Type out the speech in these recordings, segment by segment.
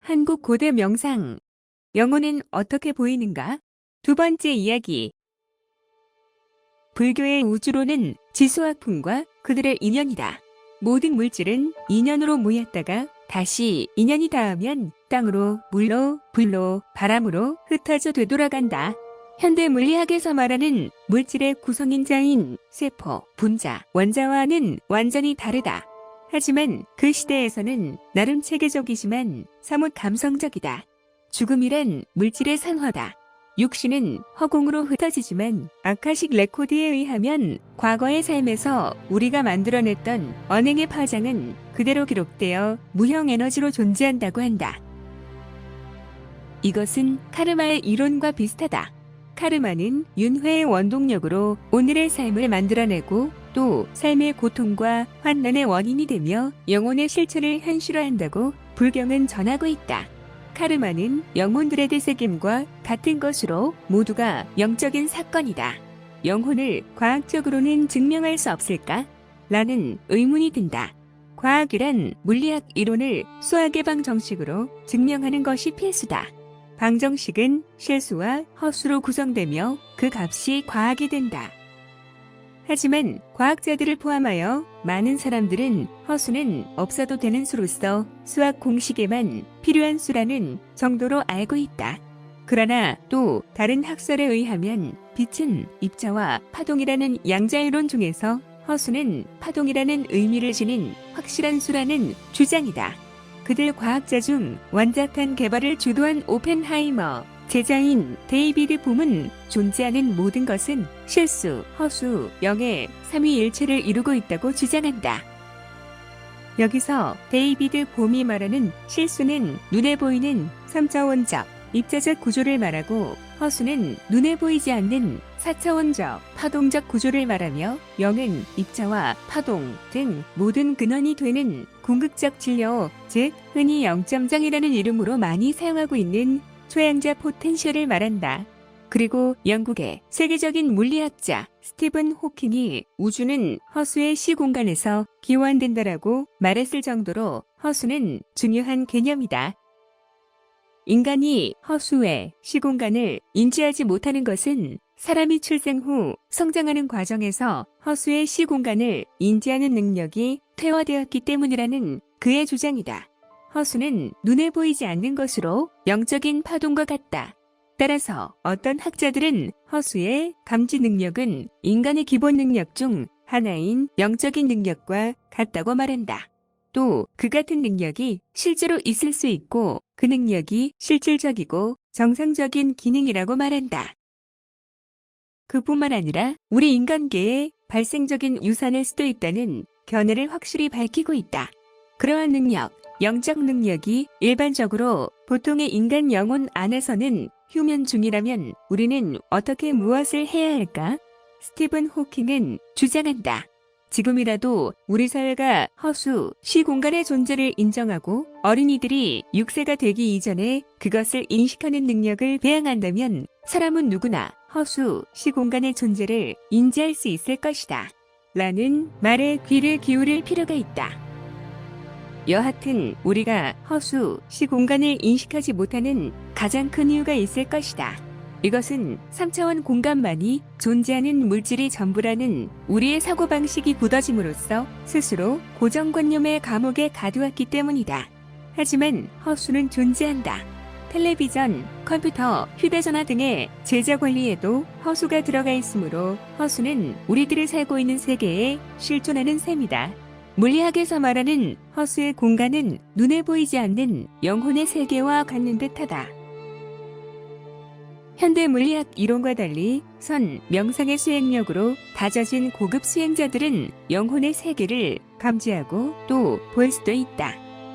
한국 고대 명상. 영혼은 어떻게 보이는가? 두 번째 이야기. 불교의 우주론은 지수학풍과 그들의 인연이다. 모든 물질은 인연으로 모였다가 다시 인연이 닿으면 땅으로, 물로, 불로, 바람으로 흩어져 되돌아간다. 현대 물리학에서 말하는 물질의 구성인자인 세포, 분자, 원자와는 완전히 다르다. 하지만 그 시대에서는 나름 체계적이지만 사뭇 감성적이다. 죽음이란 물질의 산화다. 육신은 허공으로 흩어지지만 아카식 레코드에 의하면 과거의 삶에서 우리가 만들어냈던 언행의 파장은 그대로 기록되어 무형 에너지로 존재한다고 한다. 이것은 카르마의 이론과 비슷하다. 카르마는 윤회의 원동력으로 오늘의 삶을 만들어내고 또 삶의 고통과 환난의 원인이 되며 영혼의 실체를 현실화한다고 불경은 전하고 있다. 카르마는 영혼들의 되새김과 같은 것으로 모두가 영적인 사건이다. 영혼을 과학적으로는 증명할 수 없을까? 라는 의문이 든다. 과학이란 물리학 이론을 수학의 방정식으로 증명하는 것이 필수다. 방정식은 실수와 허수로 구성되며 그 값이 과학이 된다. 하지만 과학자들을 포함하여 많은 사람들은 허수는 없어도 되는 수로서 수학 공식에만 필요한 수라는 정도로 알고 있다. 그러나 또 다른 학설에 의하면 빛은 입자와 파동이라는 양자이론 중에서 허수는 파동이라는 의미를 지닌 확실한 수라는 주장이다. 그들 과학자 중 원자탄 개발을 주도한 오펜하이머, 제자인 데이비드 봄은 존재하는 모든 것은 실수, 허수, 영의 삼위일체를 이루고 있다고 주장한다. 여기서 데이비드 봄이 말하는 실수는 눈에 보이는 3차원적, 입자적 구조를 말하고 허수는 눈에 보이지 않는 4차원적, 파동적 구조를 말하며 영은 입자와 파동 등 모든 근원이 되는 궁극적 진료, 즉 흔히 영점장이라는 이름으로 많이 사용하고 있는 초양자 포텐셜을 말한다. 그리고 영국의 세계적인 물리학자 스티븐 호킹이 우주는 허수의 시공간에서 기원된다라고 말했을 정도로 허수는 중요한 개념이다. 인간이 허수의 시공간을 인지하지 못하는 것은 사람이 출생 후 성장하는 과정에서 허수의 시공간을 인지하는 능력이 퇴화되었기 때문이라는 그의 주장이다. 허수는 눈에 보이지 않는 것으로 영적인 파동과 같다. 따라서 어떤 학자들은 허수의 감지 능력은 인간의 기본 능력 중 하나인 영적인 능력과 같다고 말한다. 또 그 같은 능력이 실제로 있을 수 있고 그 능력이 실질적이고 정상적인 기능이라고 말한다. 그뿐만 아니라 우리 인간계의 발생적인 유산일 수도 있다는 견해를 확실히 밝히고 있다. 그러한 능력, 영적 능력이 일반적으로 보통의 인간 영혼 안에서는 휴면 중이라면 우리는 어떻게 무엇을 해야 할까? 스티븐 호킹은 주장한다. 지금이라도 우리 사회가 허수, 시공간의 존재를 인정하고 어린이들이 6세가 되기 이전에 그것을 인식하는 능력을 배양한다면 사람은 누구나 허수, 시공간의 존재를 인지할 수 있을 것이다. 라는 말에 귀를 기울일 필요가 있다. 여하튼 우리가 허수, 시공간을 인식하지 못하는 가장 큰 이유가 있을 것이다. 이것은 3차원 공간만이 존재하는 물질이 전부라는 우리의 사고방식이 굳어짐으로써 스스로 고정관념의 감옥에 가두었기 때문이다. 하지만 허수는 존재한다. 텔레비전, 컴퓨터, 휴대전화 등의 제작 원리에도 허수가 들어가 있으므로 허수는 우리들이 살고 있는 세계에 실존하는 셈이다. 물리학에서 말하는 허수의 공간은 눈에 보이지 않는 영혼의 세계와 같는 듯하다. 현대 물리학 이론과 달리 선, 명상의 수행력으로 다져진 고급 수행자들은 영혼의 세계를 감지하고 또 볼 수도 있다.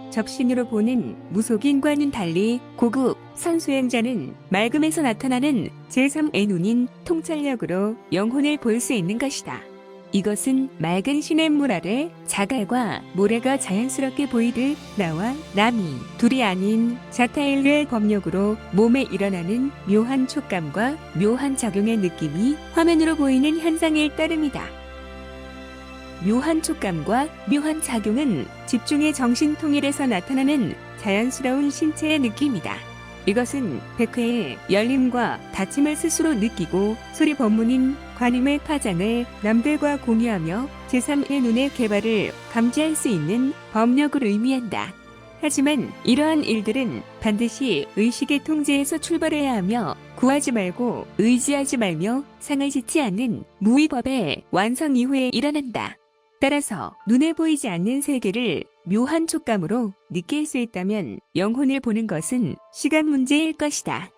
접신으로 보는 무속인과는 달리 고급 선수행자는 맑음에서 나타나는 제3의 눈인 통찰력으로 영혼을 볼 수 있는 것이다. 이것은 맑은 시냇물 아래 자갈과 모래가 자연스럽게 보이듯 나와 남이 둘이 아닌 자타일류의 법력으로 몸에 일어나는 묘한 촉감과 묘한 작용의 느낌이 화면으로 보이는 현상일 따름이다. 묘한 촉감과 묘한 작용은 집중의 정신통일에서 나타나는 자연스러운 신체의 느낌이다. 이것은 백회의 열림과 닫힘을 스스로 느끼고 소리 법문인 관음의 파장을 남들과 공유하며 제3의 눈의 개발을 감지할 수 있는 법력을 의미한다. 하지만 이러한 일들은 반드시 의식의 통제에서 출발해야 하며 구하지 말고 의지하지 말며 상을 짓지 않는 무위법의 완성 이후에 일어난다. 따라서 눈에 보이지 않는 세계를 묘한 촉감으로 느낄 수 있다면 영혼을 보는 것은 시간 문제일 것이다.